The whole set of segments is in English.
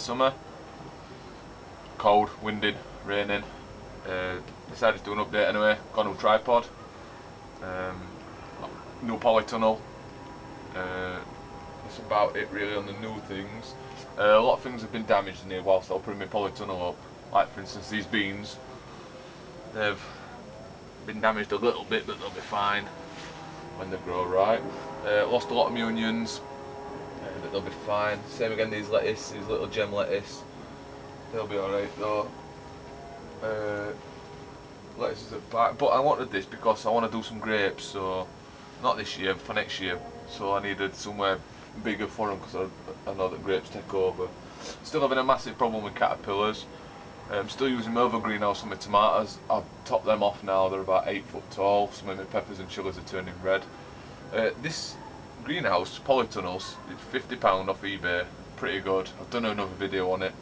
summer. Cold, winded, raining. Decided to do an update anyway. Got a new tripod. New polytunnel. That's about it really on the new things. A lot of things have been damaged in here whilst I was putting my polytunnel up. Like for instance these beans. They've been damaged a little bit, but they'll be fine when they grow right. Lost a lot of my onions, but they'll be fine. Same again, these lettuce, these little gem lettuce, they'll be alright though. Lettuce is at back, but I wanted this because I want to do some grapes, so not this year, for next year. So I needed somewhere bigger for them because I know that grapes take over. Still having a massive problem with caterpillars. I'm still using my other greenhouse for my tomatoes. I've topped them off now, they're about 8 foot tall. Some of my peppers and chilies are turning red. This greenhouse, polytunnels, it's £50 off eBay, pretty good. I've done another video on it,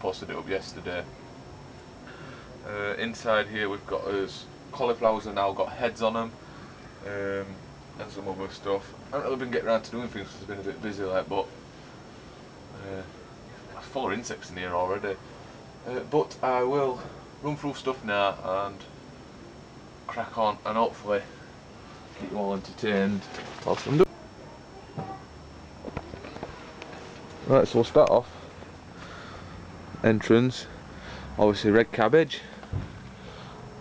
posted it up yesterday. Inside here we've got cauliflowers have now got heads on them, and some other stuff. I haven't really been getting around to doing things because I've been a bit busy like, but there's full of insects in here already. But I will run through stuff now and crack on and hopefully keep you all entertained. Right, so we'll start off. Entrance, obviously red cabbage.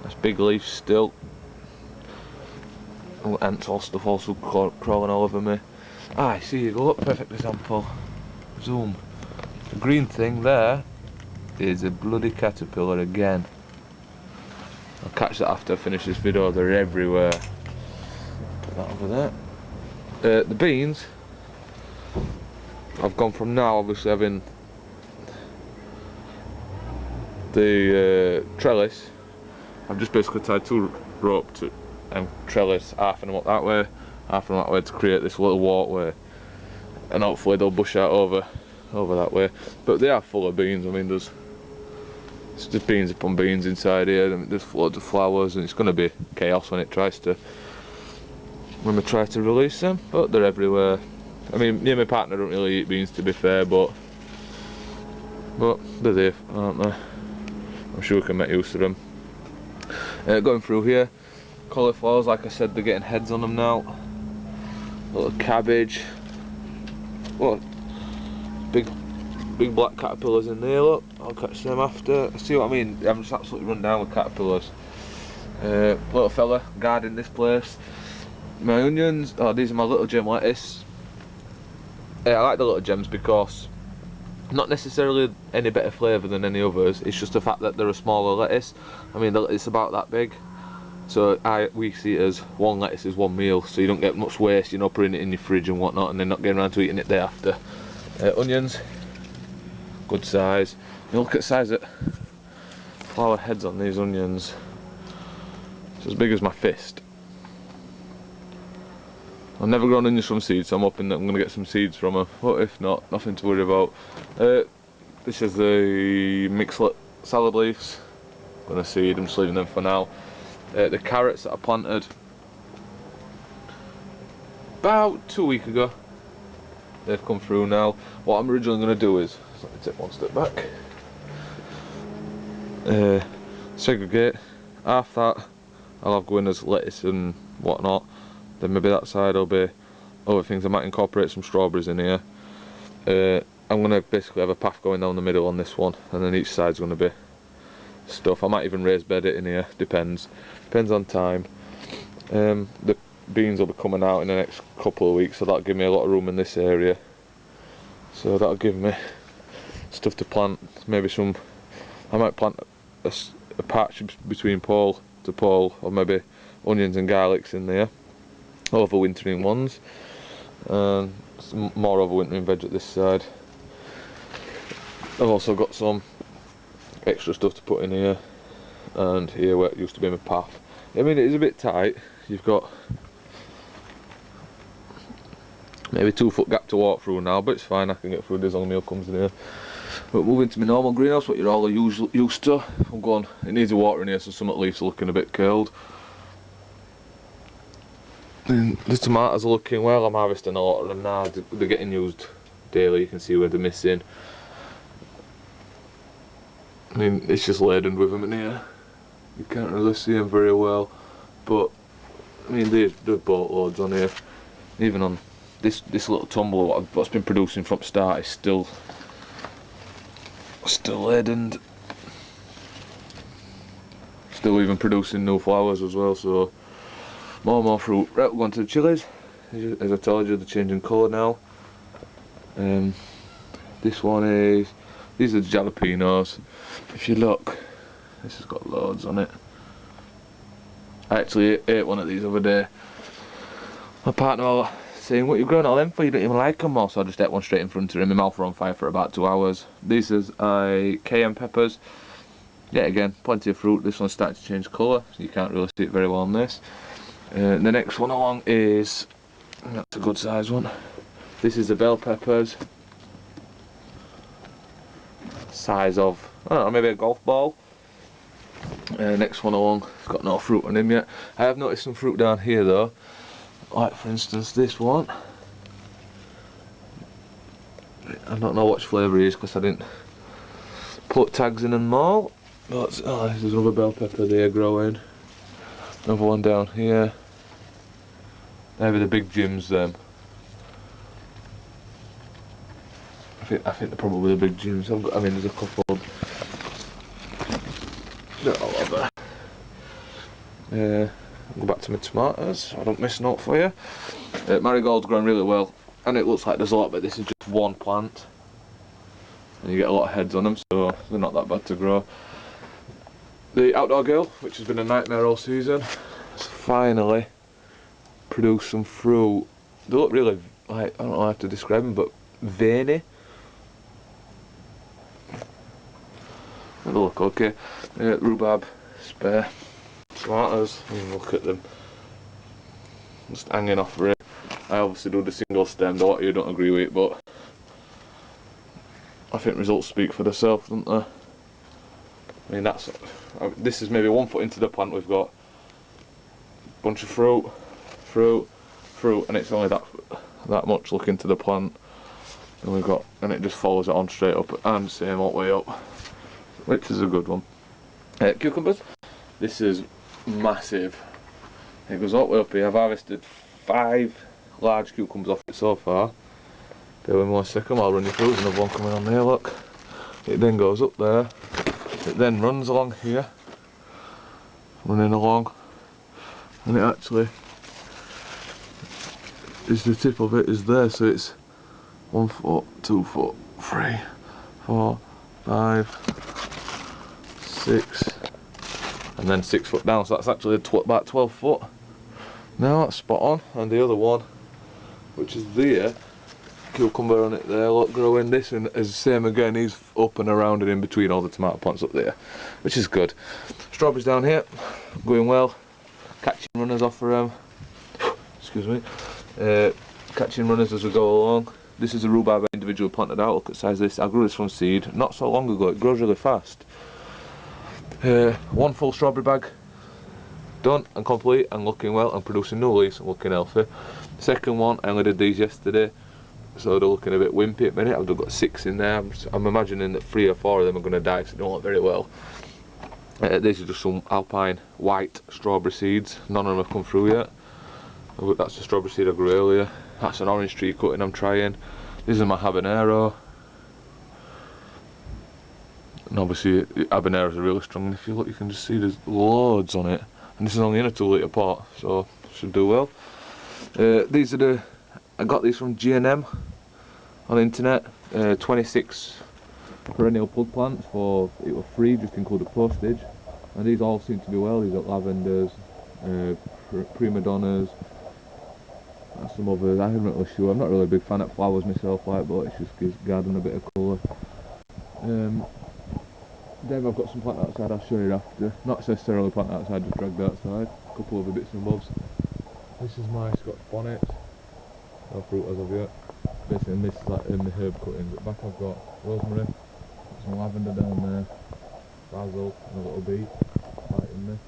That's big leaf still. Oh, ants all stuff also crawling all over me. Ah, see you go, look, perfect example. Zoom. The green thing there is a bloody caterpillar again. I'll catch that after I finish this video, they're everywhere. Put that over there. The beans, I've gone from now obviously having the trellis. I've just basically tied 2 rope to and trellis, half of them up that way, half of them that way to create this little walkway, and hopefully they'll bush out over that way. But they are full of beans. I mean, it's just beans upon beans inside here. I mean, there's loads of flowers, and it's going to be chaos when we try to release them. But they're everywhere. I mean, me and my partner don't really eat beans, to be fair, but they're there, aren't they? I'm sure we can make use of them. Going through here, cauliflowers, like I said, they're getting heads on them now. Little cabbage. What? Big black caterpillars in there, look. I'll catch them after. See what I mean? I'm just absolutely run down with caterpillars. Little fella guarding this place. My onions, oh, these are my little gem lettuce. I like the little gems because not necessarily any better flavour than any others, it's just the fact that they're a smaller lettuce. I mean, it's about that big. So we see it as one lettuce is one meal, so you don't get much waste, you know, putting it in your fridge and whatnot and then not getting around to eating it day after. Onions, good size. You look at the size of flower heads on these onions. It's as big as my fist. I've never grown onions from seeds, so I'm hoping that I'm going to get some seeds from them. But if not, nothing to worry about. This is the mixed salad leaves. I'm going to seed, I'm just leaving them for now. The carrots that I planted about 2 weeks ago, they've come through now. What I'm originally going to do is, let me take one step back, segregate half that. I'll have going as lettuce and whatnot, then maybe that side will be other things. I might incorporate some strawberries in here. I'm going to basically have a path going down the middle on this one, and then each side's going to be stuff. I might even raise bed it in here, depends on time. The beans will be coming out in the next couple of weeks, so that'll give me a lot of room in this area, so that'll give me stuff to plant. Maybe I might plant a patch between pole to pole, or maybe onions and garlics in there, overwintering ones, and some more overwintering veg at this side. I've also got some extra stuff to put in here and here where it used to be my path. I mean, it is a bit tight. You've got maybe 2 foot gap to walk through now, but it's fine, I can get through this long meal comes in here. But moving to my normal greenhouse, what you're all used to. I'm going, it needs a water in here, so some at least are looking a bit curled. And the tomatoes are looking well. I'm harvesting a lot of them now, they're getting used daily, you can see where they're missing. I mean, it's just laden with them in here. You can't really see them very well, but I mean, there's boatloads on here. Even on this little tumbler, what's been producing from start is still laden. Still even producing new flowers as well. So more and more fruit. Right, we're going to the chilies. As I told you, they're changing colour now. This one is. These are the jalapenos. If you look, this has got loads on it. I actually ate one of these the other day. My partner was saying, "What you growing all them for? You don't even like them all." So I just ate one straight in front of him. My mouth were on fire for about 2 hours. These is cayenne peppers. Yeah, again, plenty of fruit. This one's starting to change colour, so you can't really see it very well on this. The next one along is, that's a good size one. This is the bell peppers. Size of, I don't know, maybe a golf ball. Next one along, it's got no fruit on him yet. I have noticed some fruit down here though, like for instance this one. I don't know which flavour it is because I didn't put tags in them all. But there's another bell pepper there growing. Another one down here. Maybe the big Jims them. I think they're probably the big Jims. I mean, there's a couple. They're all over. Go back to my tomatoes. I don't miss a note for you. Marigold's growing really well, and it looks like there's a lot, but this is just one plant, and you get a lot of heads on them, so they're not that bad to grow. The outdoor girl, which has been a nightmare all season, has finally produced some fruit. They look really, like, I don't know how to describe them, but veiny. They look okay. Rhubarb, spare, tomatoes, look at them. Just hanging off for it. I obviously do the single stem, a lot of you don't agree with it, but I think results speak for themselves, don't they? I mean, this is maybe 1 foot into the plant. We've got a bunch of fruit, and it's only that much look into the plant, and it just follows it on straight up and same all the way up, which is a good one. Cucumbers. This is massive. It goes all the way up here. I've harvested 5 large cucumbers off it so far. Bear with me 1 second, I'll run you through. There's another one coming on there, look. It then goes up there. It then runs along here, running along, and it actually is, the tip of it is there, so it's 1 foot, 2 foot, 3, 4, 5, 6, and then 6 foot down, so that's actually about 12 foot. Now that's spot on. And the other one, which is there, cucumber on it there, look, growing. This and is the same again, he's up and around and in between all the tomato plants up there, which is good. Strawberries down here, going well. Catching runners off for excuse me, catching runners as we go along. This is a rhubarb I individually planted out. Look at the size of this. I grew this from seed not so long ago. It grows really fast. 1 full strawberry bag done and complete and looking well and producing new leaves and looking healthy. Second one, I only did these yesterday, so they're looking a bit wimpy at the minute. I've got 6 in there. I'm imagining that 3 or 4 of them are going to die, so they don't look very well. These are just some alpine white strawberry seeds. None of them have come through yet. That's the strawberry seed I grew earlier. That's an orange tree cutting I'm trying. This is my habanero. And obviously habaneros are really strong, and if you look you can just see there's loads on it. And this is only in a 2 litre pot, so should do well. These are I got these from G&M on the internet. 26 perennial plug plants it was free, just included postage. And these all seem to do well. These are lavenders, prima donnas, and some others. I'm not really sure. I'm not really a big fan of flowers myself, but it just gives garden a bit of colour. Then I've got some plant outside, I'll show you after. Not necessarily plant outside, just dragged outside. A couple of other bits and bobs. This is my Scotch bonnet. No fruit as of yet. Basically this is like in the herb cuttings. At the back I've got rosemary, got some lavender down there, basil and a little bee right in there.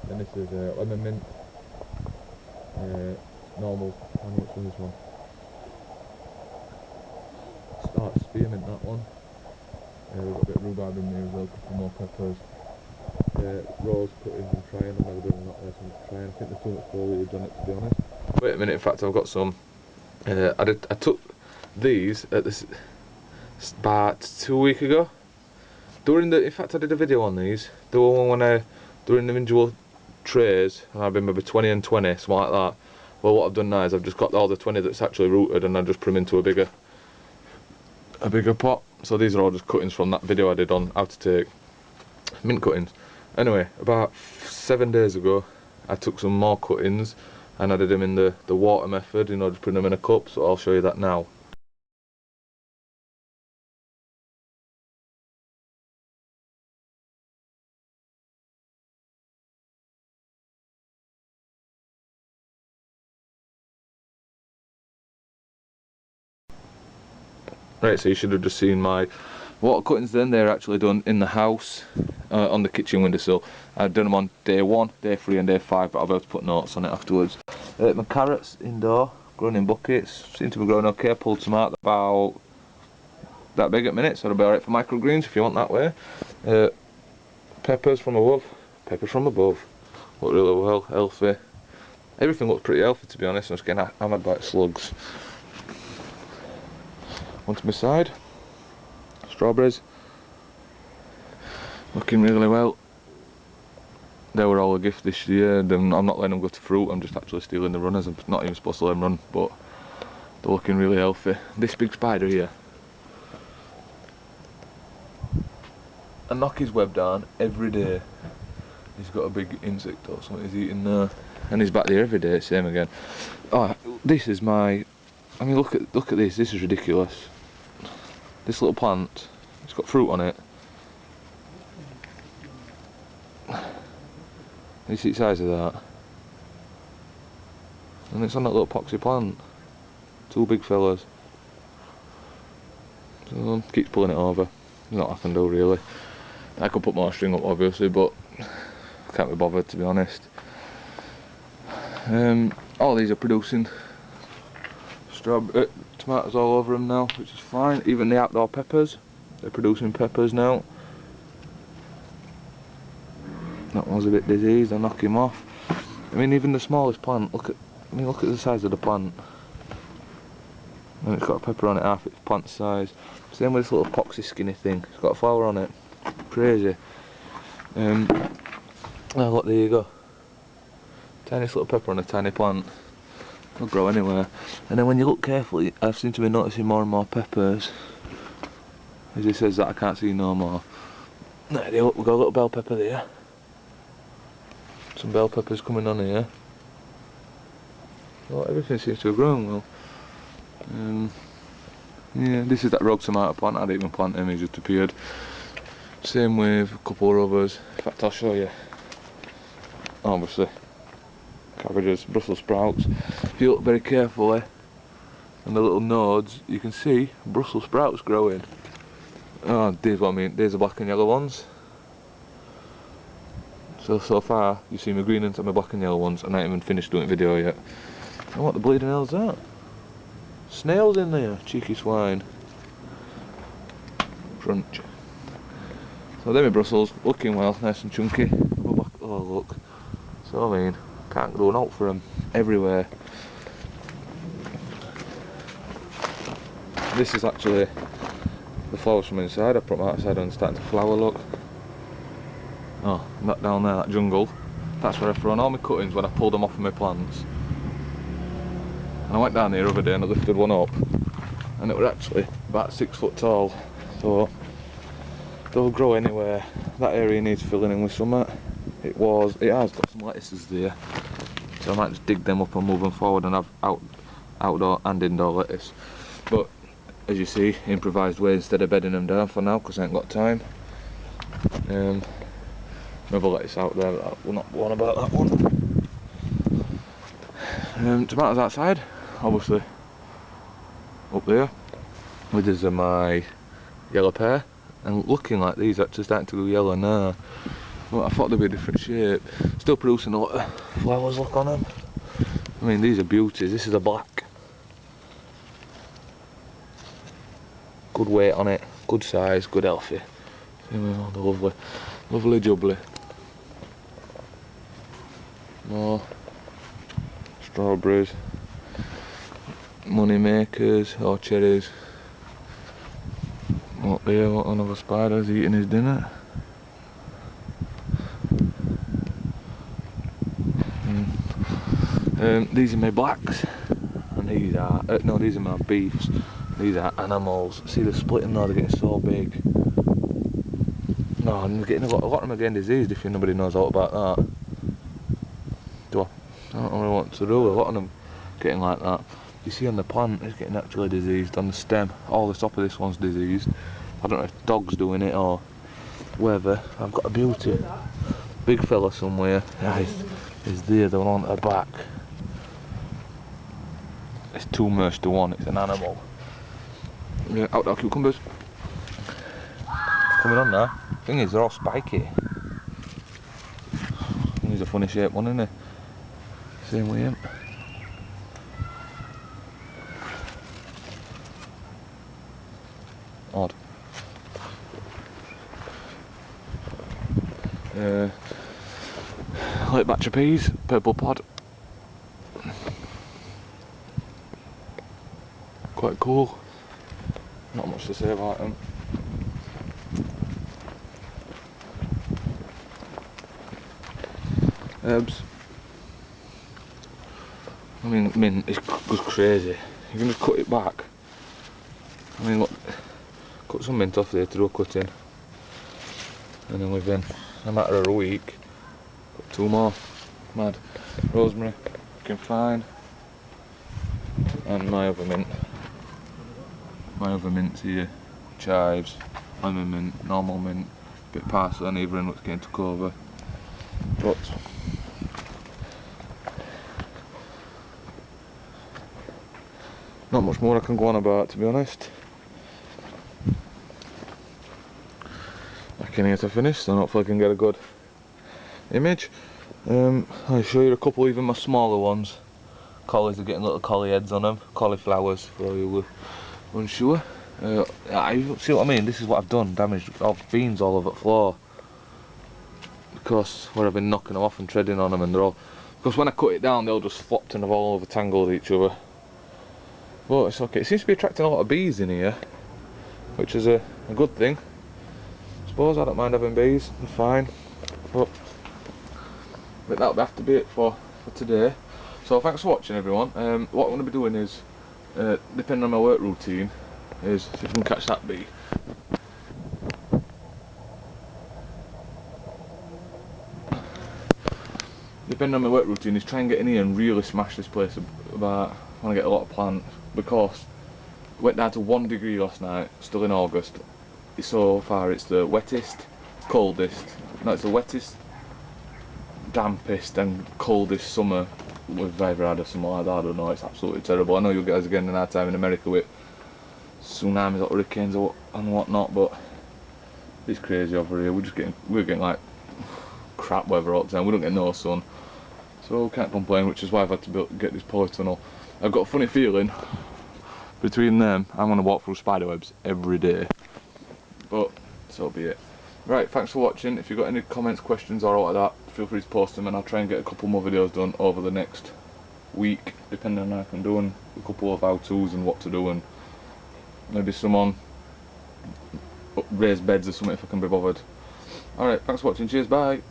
Then this is lemon mint, normal, which one is this one? Start spearmint, that one. We've got a bit of rhubarb in there as well, a couple more peppers. Rose cuttings and trying, I've never done that there, so I'm trying. I think there's too much foliage on it, to be honest. Wait a minute, in fact I've got some. I took these at this about 2 weeks ago. In fact I did a video on these. The one when they're individual trays, and I've been maybe 20 and 20, something like that. Well, what I've done now is I've just got all the 20 that's actually rooted, and I just put them into a bigger pot. So these are all just cuttings from that video I did on how to take mint cuttings. Anyway, about 7 days ago I took some more cuttings and I did them in the water method, you know, just putting them in a cup, so I'll show you that now. Right, so you should have just seen my water cuttings then. They're actually done in the house, on the kitchen windowsill. I've done them on day 1, day 3 and day 5, but I'll be able to put notes on it afterwards. My carrots indoor, grown in buckets, seem to be growing okay. I pulled some out about that big at minute, so it'll be alright for microgreens if you want that way. Peppers from above, look really well, healthy. Everything looks pretty healthy, to be honest. I'm just getting hammered by slugs. Onto my side, strawberries, looking really well. They were all a gift this year. I'm not letting them go to fruit, I'm just actually stealing the runners. I'm not even supposed to let them run, but they're looking really healthy. This big spider here, I knock his web down every day. He's got a big insect or something he's eating there, and he's back there every day, same again. Oh, this is my, I mean, look at this is ridiculous. This little plant, it's got fruit on it. You see the size of that? And it's on that little poxy plant. 2 big fellas. So keeps pulling it over. There's not I can do really. I could put more string up obviously, but I can't be bothered, to be honest. All these are producing tomatoes all over them now, which is fine. Even the outdoor peppers, they're producing peppers now. That one's a bit diseased, I'll knock him off. I mean, even the smallest plant, look at the size of the plant. And it's got a pepper on it, half its plant size. Same with this little poxy skinny thing, it's got a flower on it. Crazy. Oh look, there you go. Tiniest little pepper on a tiny plant. It'll grow anywhere. And then when you look carefully, I seem to be noticing more and more peppers. As he says that, I can't see no more. There, look, we've got a little bell pepper there. Some bell peppers coming on here. Well, everything seems to have grown well. Yeah, this is that rogue tomato plant. I didn't even plant him, he just appeared. Same with a couple of others. In fact, I'll show you. Obviously, cabbages, Brussels sprouts. If you look very carefully, and the little nodes, you can see Brussels sprouts growing. Oh, there's what I mean. There's the black and yellow ones. So far, you see my green ones and my black and yellow ones, and I haven't even finished doing the video yet. And what the bleeding hell's that? Snails in there, cheeky swine. Crunch. So there my Brussels, looking well, nice and chunky. Go back, oh look. So I mean, can't grow an out for them, everywhere. This is actually the flowers from inside. I put them outside and starting to flower, look. Oh, that down there, that jungle. That's where I've thrown all my cuttings when I pulled them off of my plants. And I went down there the other day and I lifted one up, and it was actually about 6 foot tall. So they'll grow anywhere. That area needs filling in with something. It has got some lettuces there, so I might just dig them up and move them forward and have outdoor and indoor lettuce. But as you see, improvised way instead of bedding them down for now because I ain't got time. Another lettuce out there, but we're not worrying about that one. Tomatoes outside, obviously up there. These are my yellow pear, and looking like these actually starting to go yellow now. But I thought they'd be a different shape. Still producing a lot of flowers, look on them. I mean, these are beauties. This is a black. good weight on it, good size, good healthy. Same with all the lovely jubbly. More strawberries, money makers or cherries. Up there, what another spider's eating his dinner. These are my blacks, and these are no, these are my beefs. These are animals. See, they're splitting now. They're getting so big. No, I'm getting a lot of them are getting diseased. If anybody knows all about that, I don't really want to do. A lot of them getting like that. You see on the plant, it's getting actually diseased. On the stem, all the top of this one's diseased. I don't know if dog's doing it or whether. I've got a beauty big fella somewhere. Yeah, he's there. The one at the back. It's 2 merged to 1. It's an animal. Yeah, outdoor cucumbers. Coming on now. Thing is, they're all spiky. He's a funny shaped one, isn't he? Same with him. Odd. Late batch of peas, purple pod. Quite cool. Not much to say about them. Herbs. I mean, mint is just crazy. You can just cut it back. I mean, look, cut some mint off there to do a cutting, and then within a matter of a week, got 2 more. Mad. Rosemary, looking fine, and my other mint. My other mints here: chives, lemon mint, normal mint, bit of parsley on either end, what's getting took over. But not much more I can go on about, to be honest. Back in here to finish, so hopefully I can get a good image. I'll show you a couple, even my smaller ones. Collies are getting little collie heads on them, cauliflowers for all you unsure. See what I mean? This is what I've done, damaged all the beans all over the floor. Because where I've been knocking them off and treading on them, and they're all, because when I cut it down they'll just flopped and have all over tangled each other. But it's okay. It seems to be attracting a lot of bees in here, which is a good thing. I suppose I don't mind having bees, they're fine. But that'll have to be it for today. So thanks for watching, everyone. What I'm going to be doing is, depending on my work routine, is, if you can catch that bee. Depending on my work routine, is try and get in here and really smash this place about. I want to get a lot of plants, because it went down to 1 degree last night, still in August. So far it's the wettest, coldest, no, it's the wettest, dampest and coldest summer we've ever had, or something like that. I don't know, it's absolutely terrible. I know you guys are getting an hard time in America with tsunamis or hurricanes and whatnot, but it's crazy over here. We're getting like crap weather all the time. We don't get no sun, so can't complain, which is why I've had to get this polytunnel. I've got a funny feeling between them I'm going to walk through spiderwebs every day, but so be it. Right, thanks for watching. If you've got any comments, questions or all like that, feel free to post them, and I'll try and get a couple more videos done over the next week, depending on how I can do, and a couple of how-tos and what to do, and maybe some on raised beds or something if I can be bothered. Alright, thanks for watching, cheers, bye!